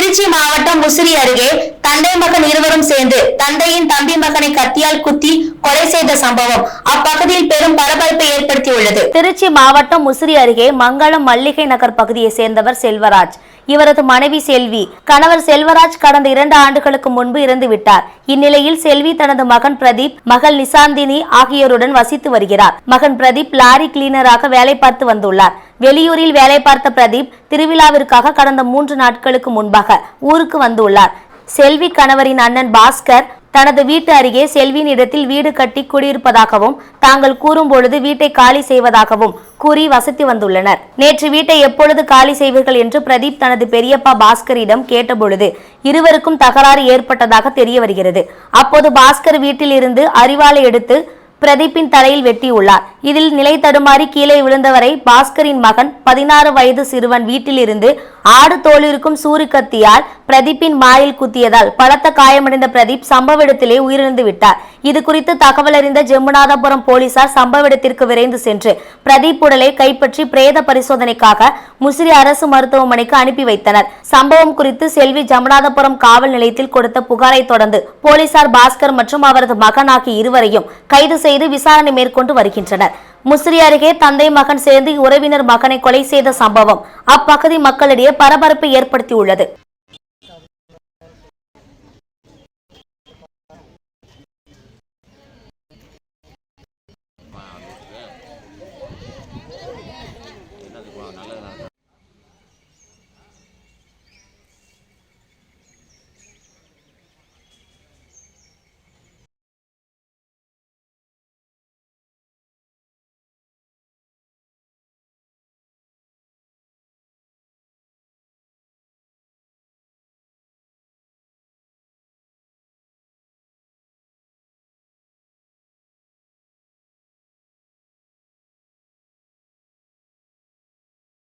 திருச்சி மாவட்டம் முசிறி அருகே தந்தை மகன் இருவரும் சேர்ந்து தந்தையின் தம்பி மகனை கத்தியால் குத்தி கொலை செய்த சம்பவம் அப்பகுதியில் பெரும் பரபரப்பை ஏற்படுத்தியுள்ளது. திருச்சி மாவட்டம் முசிறி அருகே மங்களம் மல்லிகை நகர் பகுதியை சேர்ந்தவர் செல்வராஜ். இவரது மனைவி செல்வி. கணவர் செல்வராஜ் கடந்த 2 ஆண்டுகளுக்கு முன்பு இறந்துவிட்டார். இந்நிலையில் செல்வி தனது மகன் பிரதீப், மகள் நிசாந்தினி ஆகியோருடன் வசித்து வருகிறார். மகன் பிரதீப் லாரி கிளீனராக வேலை பார்த்து வந்துள்ளார். வெளியூரில் வேலை பார்த்த பிரதீப் திருவிழாவிற்காக கடந்த 3 நாட்களுக்கு முன்பாக ஊருக்கு வந்துள்ளார். செல்வி கணவரின் அண்ணன் பாஸ்கர் தனது வீட்டு அருகே செல்வியின் இடத்தில் வீடு கட்டி குடியிருப்பதாகவும் தாங்கள் கூறும்பொழுது வீட்டை காலி செய்வதாகவும் கூறி வசித்து வந்துள்ளனர். நேற்று வீட்டை எப்பொழுது காலி செய்வீர்கள் என்று பிரதீப் தனது பெரியப்பா பாஸ்கரிடம் கேட்டபொழுது இருவருக்கும் தகராறு ஏற்பட்டதாக தெரிய வருகிறது. அப்போது பாஸ்கர் வீட்டில் இருந்து அரிவாளை எடுத்து பிரதீப்பின் தலையில் வெட்டியுள்ளார். இதில் நிலை தடுமாறி கீழே விழுந்தவரை பாஸ்கரின் மகன் 16 வயது சிறுவன் வீட்டில் இருந்து ஆடு தோலிருக்கும் சூரி கத்தியால் பிரதீப்பின் மாயில் குத்தியதால் பலத்த காயமடைந்த பிரதீப் சம்பவ இடத்திலே உயிரிழந்து விட்டார். இது குறித்து தகவல் அறிந்த ஜெமுனாதபுரம் போலீசார் சம்பவ இடத்திற்கு விரைந்து சென்று பிரதீப் உடலை கைப்பற்றி பிரேத பரிசோதனைக்காக முசிறி அரசு மருத்துவமனைக்கு அனுப்பி வைத்தனர். சம்பவம் குறித்து செல்வி ஜெமுனாதபுரம் காவல் நிலையத்தில் கொடுத்த புகாரை தொடர்ந்து போலீசார் பாஸ்கர் மற்றும் அவரது மகன் ஆகிய இருவரையும் கைது செய்து விசாரணை மேற்கொண்டு வருகின்றனர். முசிறி அருகே தந்தை மகன் சேர்ந்து உறவினர் மகனை கொலை செய்த சம்பவம் அப்பகுதி மக்களிடையே பரபரப்பை ஏற்படுத்தியுள்ளது.